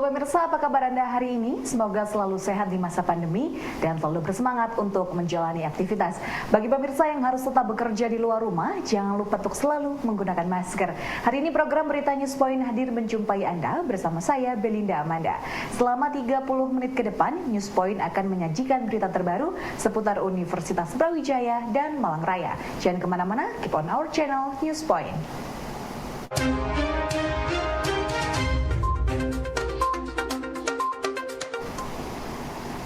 pemirsa, apa kabar Anda hari ini? Semoga selalu sehat di masa pandemi dan selalu bersemangat untuk menjalani aktivitas. Bagi pemirsa yang harus tetap bekerja di luar rumah, jangan lupa untuk selalu menggunakan masker. Hari ini program Berita Newspoint hadir menjumpai Anda bersama saya, Belinda Amanda. Selama 30 menit ke depan, Newspoint akan menyajikan berita terbaru seputar Universitas Brawijaya dan Malang Raya. Jangan kemana-mana, keep on our channel Newspoint.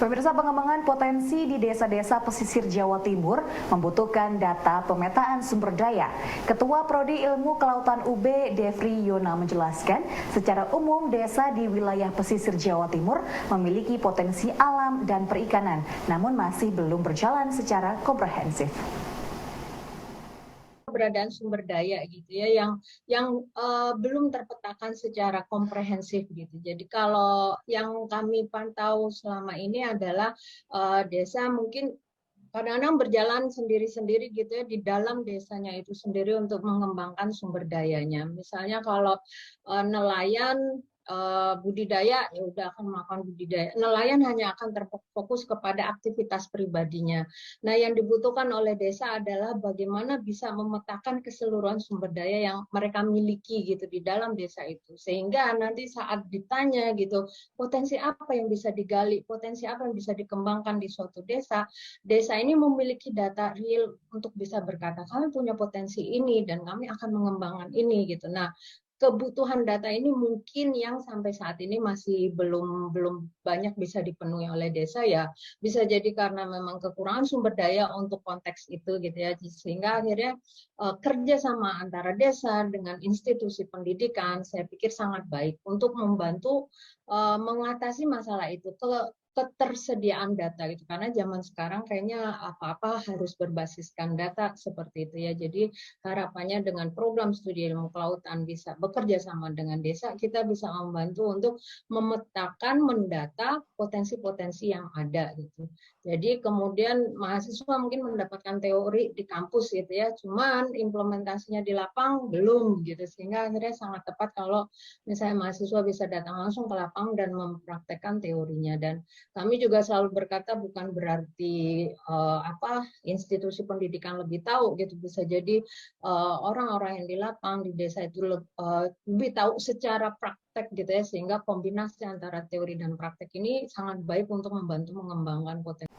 Pemirsa, pengembangan potensi di desa-desa pesisir Jawa Timur membutuhkan data pemetaan sumber daya. Ketua Prodi Ilmu Kelautan UB, Devri Yona menjelaskan, secara umum desa di wilayah pesisir Jawa Timur memiliki potensi alam dan perikanan, namun masih belum berjalan secara komprehensif. Keberadaan sumber daya gitu ya yang belum terpetakan secara komprehensif gitu. Jadi kalau yang kami pantau selama ini adalah desa mungkin kadang-kadang berjalan sendiri-sendiri gitu ya di dalam desanya itu sendiri untuk mengembangkan sumber dayanya. Misalnya kalau nelayan budidaya, ya udah akan melakukan budidaya. Nelayan hanya akan terfokus kepada aktivitas pribadinya. Nah, yang dibutuhkan oleh desa adalah bagaimana bisa memetakan keseluruhan sumber daya yang mereka miliki gitu di dalam desa itu. Sehingga nanti saat ditanya gitu, potensi apa yang bisa digali, potensi apa yang bisa dikembangkan di suatu desa, desa ini memiliki data real untuk bisa berkata, kami punya potensi ini dan kami akan mengembangkan ini gitu. Nah, kebutuhan data ini mungkin yang sampai saat ini masih belum banyak bisa dipenuhi oleh desa ya, bisa jadi karena memang kekurangan sumber daya untuk konteks itu gitu ya, sehingga akhirnya kerjasama antara desa dengan institusi pendidikan saya pikir sangat baik untuk membantu mengatasi masalah itu, ketersediaan data gitu, karena zaman sekarang kayaknya apa-apa harus berbasiskan data seperti itu ya. Jadi harapannya dengan program studi ilmu kelautan bisa bekerja sama dengan desa, kita bisa membantu untuk memetakan, mendata potensi-potensi yang ada gitu. Jadi kemudian mahasiswa mungkin mendapatkan teori di kampus gitu ya, cuman implementasinya di lapang belum gitu, sehingga akhirnya sangat tepat kalau misalnya mahasiswa bisa datang langsung ke lapang dan mempraktekkan teorinya. Dan kami juga selalu berkata bukan berarti institusi pendidikan lebih tahu gitu, bisa jadi orang-orang yang di lapang di desa itu lebih tahu secara praktek gitu ya, sehingga kombinasi antara teori dan praktek ini sangat baik untuk membantu mengembangkan potensi.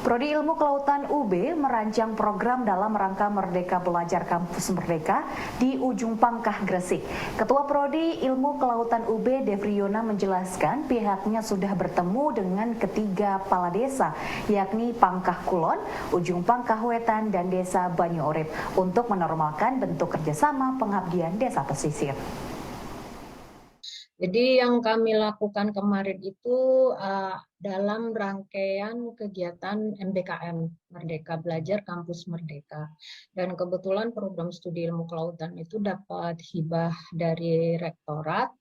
Prodi Ilmu Kelautan UB merancang program dalam rangka Merdeka Belajar Kampus Merdeka di Ujung Pangkah, Gresik. Ketua Prodi Ilmu Kelautan UB, Devri Yona menjelaskan pihaknya sudah bertemu dengan ketiga kepala desa, yakni Pangkah Kulon, Ujung Pangkah Wetan, dan Desa Banyu Urip untuk menormalkan bentuk kerjasama pengabdian desa pesisir. Jadi yang kami lakukan kemarin itu dalam rangkaian kegiatan MBKM, Merdeka Belajar Kampus Merdeka. Dan kebetulan program studi ilmu kelautan itu dapat hibah dari rektorat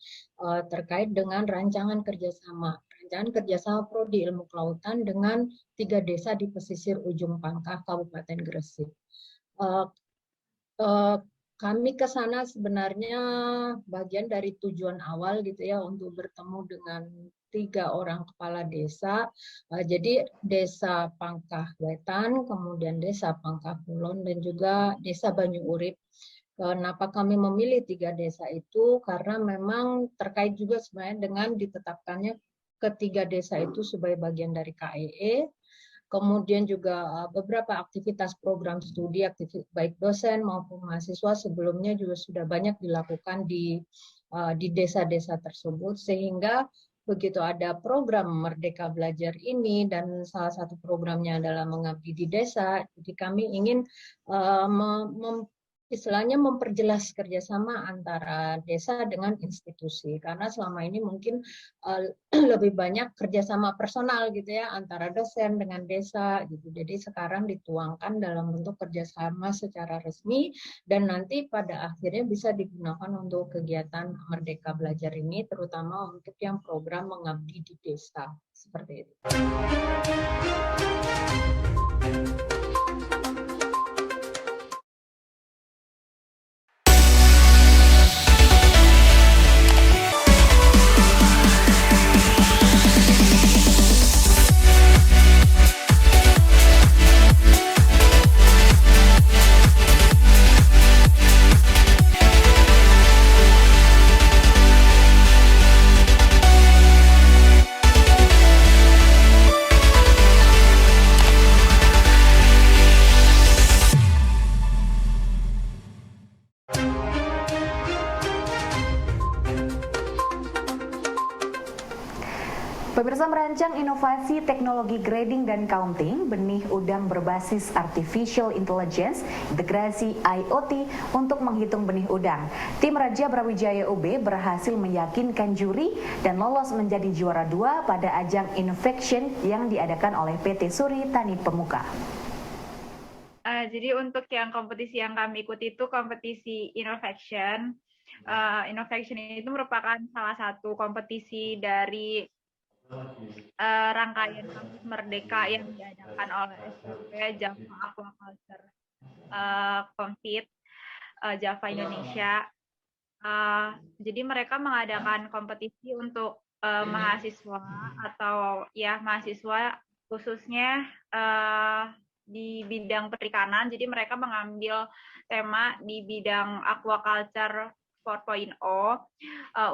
terkait dengan rancangan kerjasama. Rancangan kerjasama Prodi Ilmu Kelautan dengan 3 desa di pesisir Ujung Pangkah, Kabupaten Gresik. Kami ke sana sebenarnya bagian dari tujuan awal gitu ya, untuk bertemu dengan 3 orang kepala desa. Jadi Desa Pangkah Wetan, kemudian Desa Pangkah Kulon, dan juga Desa Banyu Urip. Kenapa kami memilih 3 desa itu? Karena memang terkait juga sebenarnya dengan ditetapkannya ketiga desa itu sebagai bagian dari KEE. Kemudian juga beberapa aktivitas program studi, baik dosen maupun mahasiswa sebelumnya juga sudah banyak dilakukan di desa-desa tersebut, sehingga begitu ada program Merdeka Belajar ini dan salah satu programnya adalah mengabdi di desa, jadi kami ingin istilahnya memperjelas kerjasama antara desa dengan institusi, karena selama ini mungkin lebih banyak kerjasama personal gitu ya antara dosen dengan desa gitu. Jadi sekarang dituangkan dalam bentuk kerjasama secara resmi dan nanti pada akhirnya bisa digunakan untuk kegiatan Merdeka Belajar ini, terutama untuk yang program mengabdi di desa seperti itu. Merancang inovasi teknologi grading dan counting, benih udang berbasis artificial intelligence, integrasi IoT untuk menghitung benih udang. Tim Raja Brawijaya UB berhasil meyakinkan juri dan lolos menjadi juara 2 pada ajang Innovation yang diadakan oleh PT Suri Tani Pemuka. Jadi untuk yang kompetisi yang kami ikuti itu kompetisi Innovation. Innovation itu merupakan salah satu kompetisi dari rangkaian kampus merdeka yang diadakan oleh SCP Java Aquaculture Compete Java Indonesia. Jadi mereka mengadakan kompetisi untuk mahasiswa atau ya mahasiswa khususnya di bidang perikanan. Jadi mereka mengambil tema di bidang aquaculture 4.0.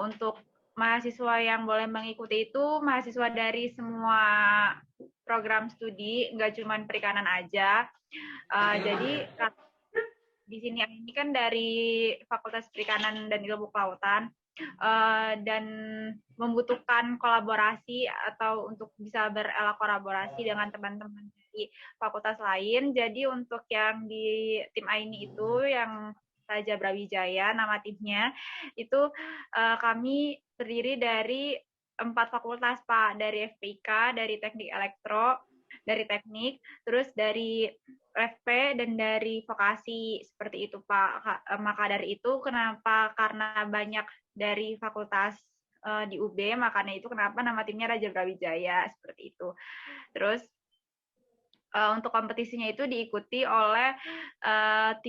Untuk mahasiswa yang boleh mengikuti itu mahasiswa dari semua program studi, nggak cuma perikanan aja. Jadi di sini ini kan dari Fakultas Perikanan dan Ilmu Kelautan dan membutuhkan kolaborasi atau untuk bisa berkolaborasi dengan teman-teman dari fakultas lain. Jadi untuk yang di tim AINI itu yang Raja Brawijaya nama timnya itu kami terdiri dari 4 fakultas Pak, dari FPIK, dari Teknik Elektro, dari Teknik, terus dari FP dan dari vokasi seperti itu Pak. Maka dari itu kenapa karena banyak dari fakultas di UB, makanya itu kenapa nama timnya Raja Brawijaya seperti itu. Terus untuk kompetisinya itu diikuti oleh 38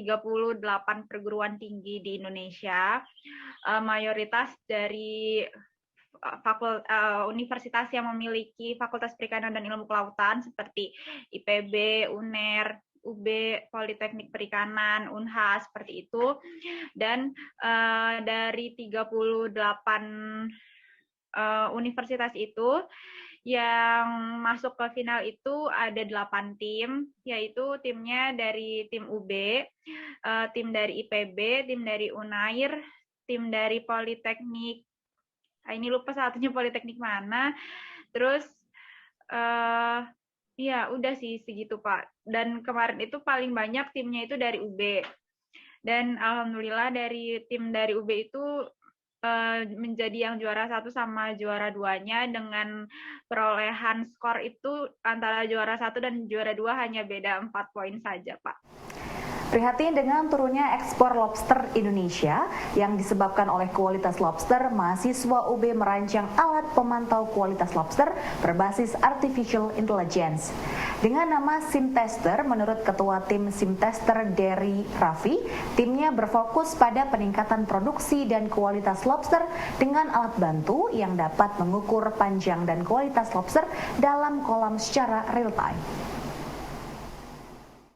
perguruan tinggi di Indonesia, mayoritas dari universitas yang memiliki Fakultas Perikanan dan Ilmu Kelautan seperti IPB, UNER, UB, Politeknik Perikanan, Unhas, seperti itu. Dan dari 38 universitas itu, yang masuk ke final itu ada 8 tim, yaitu timnya dari tim UB, tim dari IPB, tim dari UNAIR, tim dari Politeknik, ini lupa satunya Politeknik mana, terus ya udah sih segitu Pak. Dan kemarin itu paling banyak timnya itu dari UB. Dan alhamdulillah dari tim dari UB itu menjadi yang juara 1 sama juara 2-nya dengan perolehan skor itu antara juara 1 dan juara 2 hanya beda 4 poin saja, Pak. Prihatin dengan turunnya ekspor lobster Indonesia yang disebabkan oleh kualitas lobster, mahasiswa UB merancang alat pemantau kualitas lobster berbasis artificial intelligence. Dengan nama SimTester, menurut Ketua Tim SimTester Dery Raffi, timnya berfokus pada peningkatan produksi dan kualitas lobster dengan alat bantu yang dapat mengukur panjang dan kualitas lobster dalam kolam secara real time.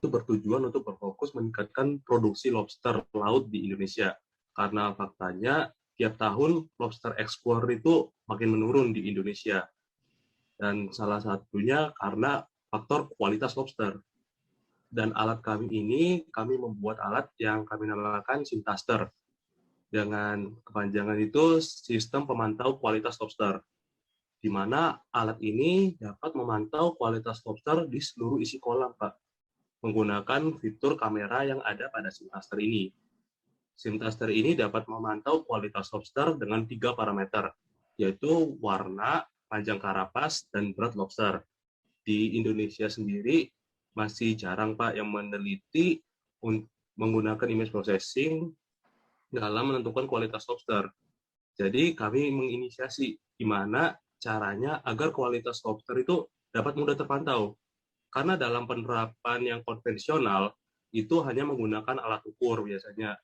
Itu bertujuan untuk berfokus meningkatkan produksi lobster laut di Indonesia. Karena faktanya tiap tahun lobster ekspor itu makin menurun di Indonesia. Dan salah satunya karena faktor kualitas lobster. Dan alat kami ini, kami membuat alat yang kami namakan SimTester. Dengan kepanjangan itu sistem pemantau kualitas lobster. Di mana alat ini dapat memantau kualitas lobster di seluruh isi kolam, Pak, menggunakan fitur kamera yang ada pada SimTester ini. SimTester ini dapat memantau kualitas lobster dengan 3 parameter, yaitu warna, panjang karapas, dan berat lobster. Di Indonesia sendiri masih jarang Pak yang meneliti menggunakan image processing dalam menentukan kualitas lobster. Jadi kami menginisiasi gimana caranya agar kualitas lobster itu dapat mudah terpantau. Karena dalam penerapan yang konvensional, itu hanya menggunakan alat ukur biasanya.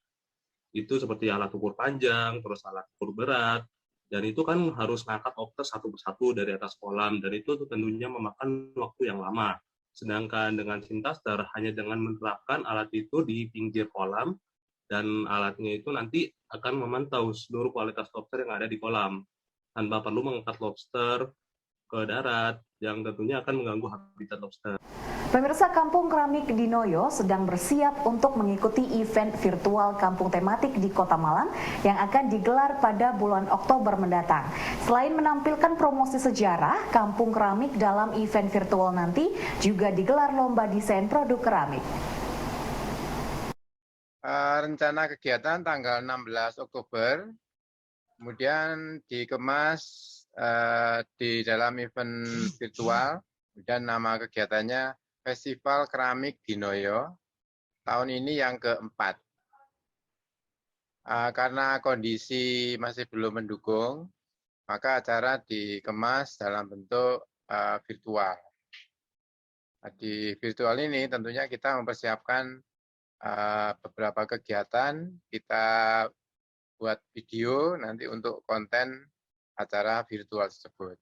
Itu seperti alat ukur panjang, terus alat ukur berat, dan itu kan harus ngangkat lobster satu persatu dari atas kolam, dan itu tentunya memakan waktu yang lama. Sedangkan dengan SimTester, hanya dengan menerapkan alat itu di pinggir kolam, dan alatnya itu nanti akan memantau seluruh kualitas lobster yang ada di kolam, tanpa perlu mengangkat lobster ke darat, yang tentunya akan mengganggu habitat lobster. Pemirsa, Kampung Keramik di Noyo sedang bersiap untuk mengikuti event virtual kampung tematik di Kota Malang yang akan digelar pada bulan Oktober mendatang. Selain menampilkan promosi sejarah, Kampung Keramik dalam event virtual nanti juga digelar lomba desain produk keramik. Rencana kegiatan tanggal 16 Oktober, kemudian dikemas di dalam event virtual, dan nama kegiatannya Festival Keramik di Noyo, tahun ini yang keempat. Karena kondisi masih belum mendukung, maka acara dikemas dalam bentuk virtual. Di virtual ini tentunya kita mempersiapkan beberapa kegiatan, kita buat video nanti untuk konten acara virtual tersebut.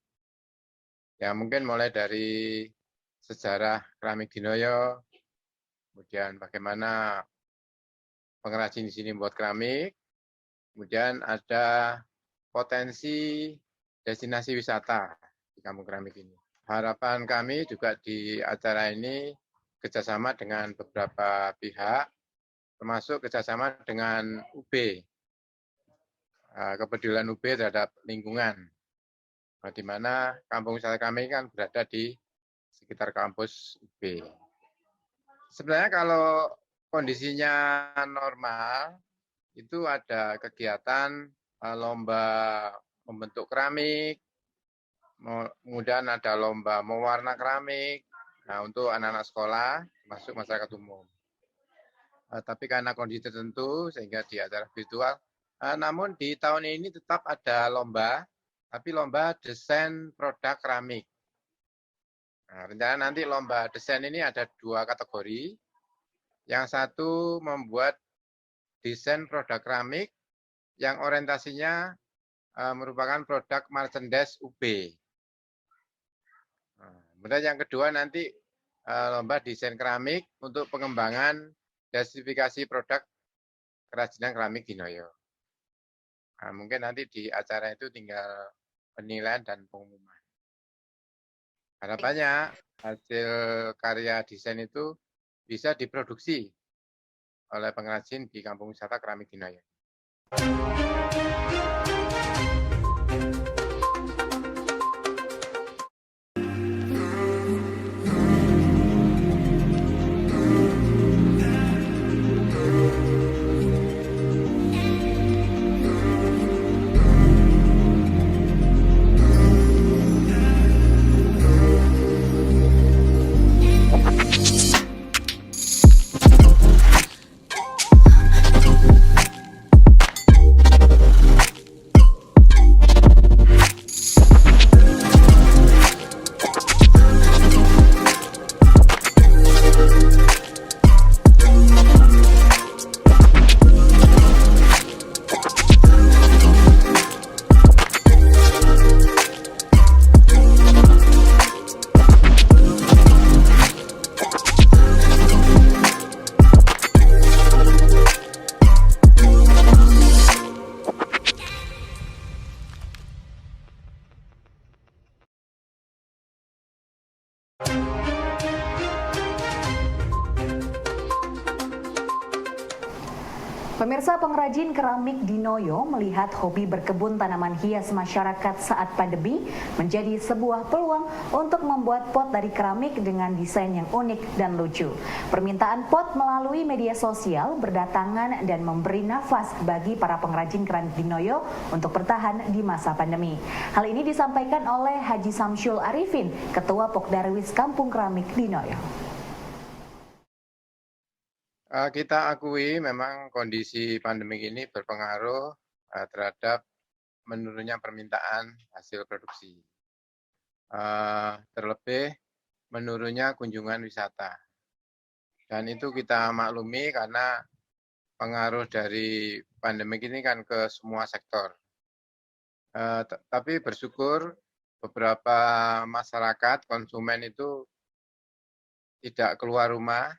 Ya mungkin mulai dari sejarah keramik di Noyo, kemudian bagaimana pengrajin di sini membuat keramik, kemudian ada potensi destinasi wisata di kampung keramik ini. Harapan kami juga di acara ini kerjasama dengan beberapa pihak, termasuk kerjasama dengan UB, kepedulian UB terhadap lingkungan, di mana kampung wisata kami kan berada di sekitar kampus UB. Sebenarnya kalau kondisinya normal, itu ada kegiatan lomba membentuk keramik, kemudian ada lomba mewarna keramik, untuk anak-anak sekolah, termasuk masyarakat umum. Tapi karena kondisi tertentu, sehingga di acara virtual. Namun di tahun ini tetap ada lomba, tapi lomba desain produk keramik. Rencana nanti lomba desain ini ada 2 kategori. Yang satu membuat desain produk keramik yang orientasinya merupakan produk merchandise UB. Kemudian yang kedua nanti lomba desain keramik untuk pengembangan diversifikasi produk kerajinan keramik di Noyo. Mungkin nanti di acara itu tinggal penilaian dan pengumuman. Harapannya hasil karya desain itu bisa diproduksi oleh pengrajin di kampung wisata keramik di Noyo. Pemirsa, pengrajin keramik di Noyo melihat hobi berkebun tanaman hias masyarakat saat pandemi menjadi sebuah peluang untuk membuat pot dari keramik dengan desain yang unik dan lucu. Permintaan pot melalui media sosial berdatangan dan memberi nafas bagi para pengrajin keramik di Noyo untuk bertahan di masa pandemi. Hal ini disampaikan oleh Haji Samsyul Arifin, Ketua Pokdarwis Kampung Keramik di Noyo. Kita akui memang kondisi pandemi ini berpengaruh terhadap menurunnya permintaan hasil produksi. Terlebih menurunnya kunjungan wisata. Dan itu kita maklumi karena pengaruh dari pandemi ini kan ke semua sektor. Tapi bersyukur beberapa masyarakat, konsumen itu tidak keluar rumah,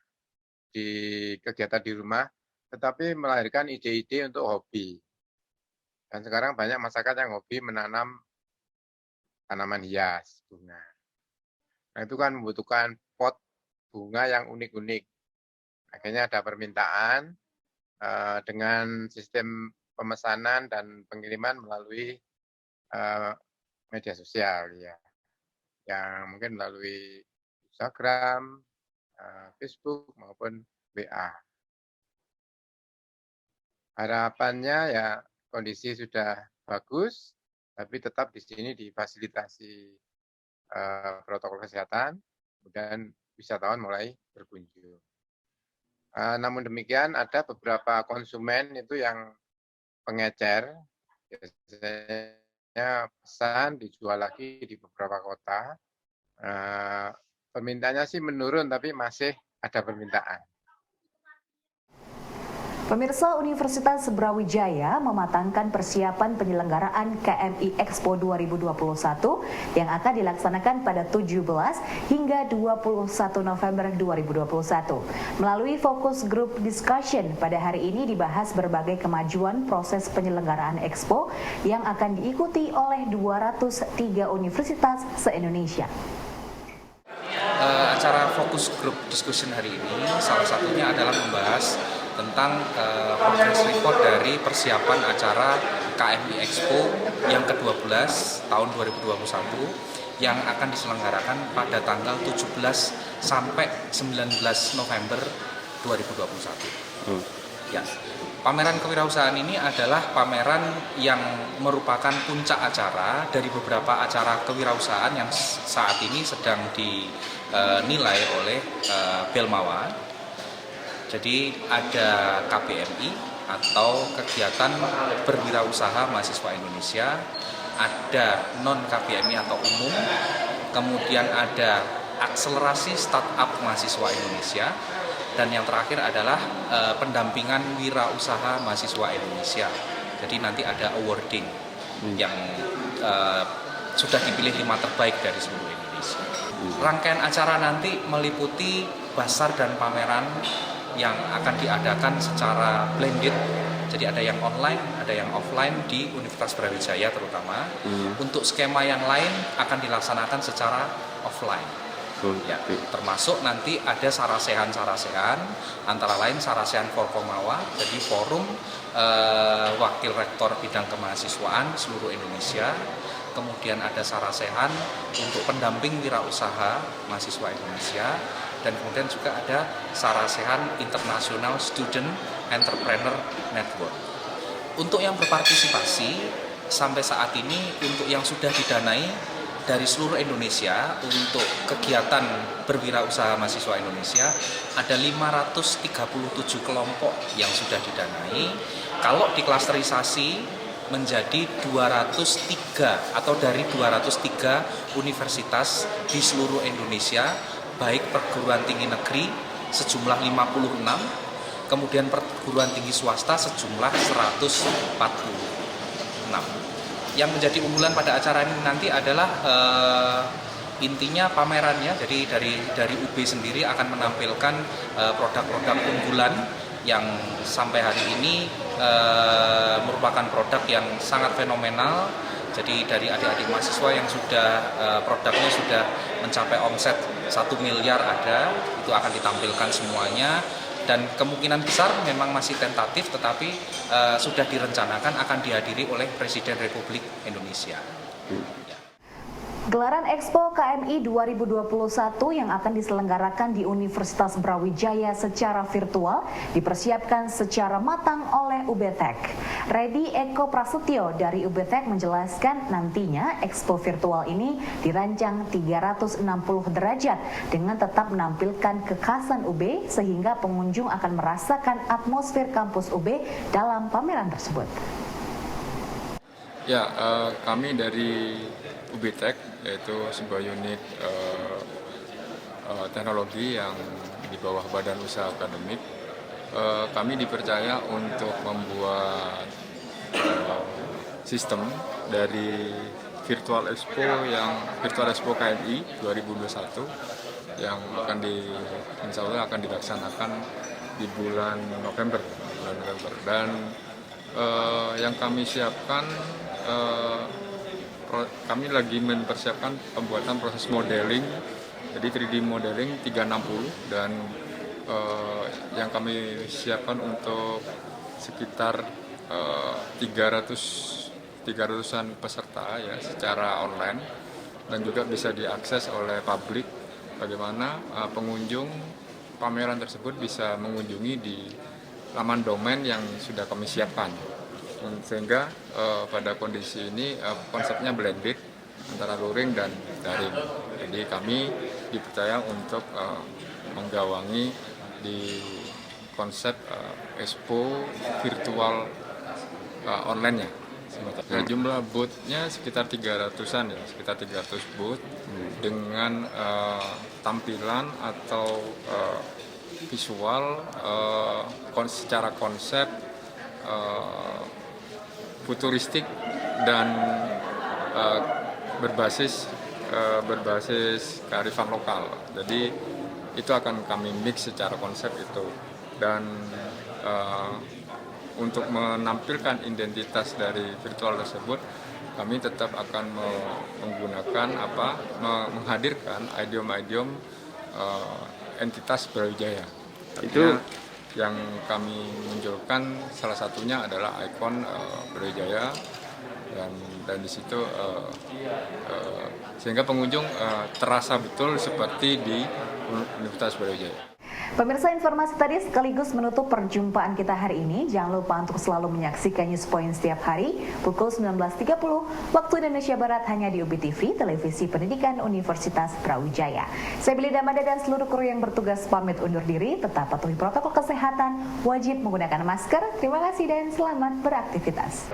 di kegiatan di rumah, tetapi melahirkan ide-ide untuk hobi. Dan sekarang banyak masyarakat yang hobi menanam tanaman hias, bunga. Nah itu kan membutuhkan pot bunga yang unik-unik. Akhirnya ada permintaan dengan sistem pemesanan dan pengiriman melalui media sosial, ya, yang mungkin melalui Instagram, Facebook maupun WA. Harapannya ya kondisi sudah bagus, tapi tetap di sini difasilitasi protokol kesehatan, kemudian wisatawan mulai berkunjung. Namun demikian ada beberapa konsumen itu yang pengecer, biasanya pesan dijual lagi di beberapa kota. Permintaannya sih menurun, tapi masih ada permintaan. Pemirsa, Universitas Brawijaya mematangkan persiapan penyelenggaraan KMI Expo 2021 yang akan dilaksanakan pada 17 hingga 21 November 2021. Melalui fokus group discussion, pada hari ini dibahas berbagai kemajuan proses penyelenggaraan Expo yang akan diikuti oleh 203 universitas se-Indonesia. Acara fokus group discussion hari ini salah satunya adalah membahas tentang progress report dari persiapan acara KMI Expo yang ke-12 tahun 2021 yang akan diselenggarakan pada tanggal 17 sampai 19 November 2021. Ya. Pameran kewirausahaan ini adalah pameran yang merupakan puncak acara dari beberapa acara kewirausahaan yang saat ini sedang dinilai oleh Belmawa. Jadi ada KBMI atau kegiatan berwirausaha mahasiswa Indonesia, ada non-KBMI atau umum, kemudian ada akselerasi startup mahasiswa Indonesia, dan yang terakhir adalah pendampingan wirausaha mahasiswa Indonesia. Jadi nanti ada awarding yang sudah dipilih 5 terbaik dari seluruh Indonesia. Rangkaian acara nanti meliputi basar dan pameran yang akan diadakan secara blended, jadi ada yang online, ada yang offline di Universitas Brawijaya terutama. Untuk skema yang lain akan dilaksanakan secara offline. Ya, termasuk nanti ada sarasehan antara lain sarasehan Forkomawa, jadi forum wakil rektor bidang kemahasiswaan seluruh Indonesia. Kemudian ada sarasehan untuk pendamping wirausaha mahasiswa Indonesia, dan kemudian juga ada sarasehan International Student Entrepreneur Network. Untuk yang berpartisipasi sampai saat ini, untuk yang sudah didanai dari seluruh Indonesia untuk kegiatan berwirausaha mahasiswa Indonesia ada 537 kelompok yang sudah didanai. Kalau diklasterisasi menjadi 203 atau dari 203 universitas di seluruh Indonesia, baik perguruan tinggi negeri sejumlah 56, kemudian perguruan tinggi swasta sejumlah 146. Yang menjadi unggulan pada acara ini nanti adalah intinya pamerannya, jadi dari UB sendiri akan menampilkan produk-produk unggulan yang sampai hari ini merupakan produk yang sangat fenomenal. Jadi dari adik-adik mahasiswa yang sudah produknya sudah mencapai omset 1 miliar ada, itu akan ditampilkan semuanya. Dan kemungkinan besar memang masih tentatif, tetapi sudah direncanakan akan dihadiri oleh Presiden Republik Indonesia. Gelaran Expo KMI 2021 yang akan diselenggarakan di Universitas Brawijaya secara virtual dipersiapkan secara matang oleh UBTEK. Redi Eko Prasetyo dari UBTEK menjelaskan nantinya Expo virtual ini dirancang 360 derajat dengan tetap menampilkan kekhasan UB sehingga pengunjung akan merasakan atmosfer kampus UB dalam pameran tersebut. Ya, kami dari UBTEK, yaitu sebuah unit teknologi yang di bawah Badan Usaha Akademik, kami dipercaya untuk membuat sistem dari Virtual Expo KMI 2021 yang insya Allah akan dilaksanakan di bulan November. Dan yang kami siapkan, kami lagi mempersiapkan pembuatan proses modeling Jadi 3D modeling 360 dan yang kami siapkan untuk sekitar 300-an peserta ya secara online dan juga bisa diakses oleh publik. Bagaimana pengunjung pameran tersebut bisa mengunjungi di laman domain yang sudah kami siapkan. Sehingga pada kondisi ini konsepnya blended antara luring dan daring. Jadi kami dipercaya untuk menggawangi di konsep expo virtual online-nya. Ya, jumlah booth-nya sekitar 300-an ya, sekitar 300 booth dengan tampilan atau visual secara konsep futuristik dan berbasis kearifan lokal. Jadi itu akan kami mix secara konsep itu dan untuk menampilkan identitas dari virtual tersebut, kami tetap akan menggunakan menghadirkan idiom-idiom entitas Brawijaya. Artinya, yang kami munculkan salah satunya adalah ikon Brawijaya dan di situ sehingga pengunjung terasa betul seperti di Universitas Brawijaya. Pemirsa, informasi tadi sekaligus menutup perjumpaan kita hari ini. Jangan lupa untuk selalu menyaksikan News Point setiap hari pukul 19.30 waktu Indonesia Barat hanya di UBI TV, Televisi Pendidikan Universitas Brawijaya. Saya Billy Damada dan seluruh kru yang bertugas pamit undur diri. Tetap patuhi protokol kesehatan, wajib menggunakan masker. Terima kasih dan selamat beraktivitas.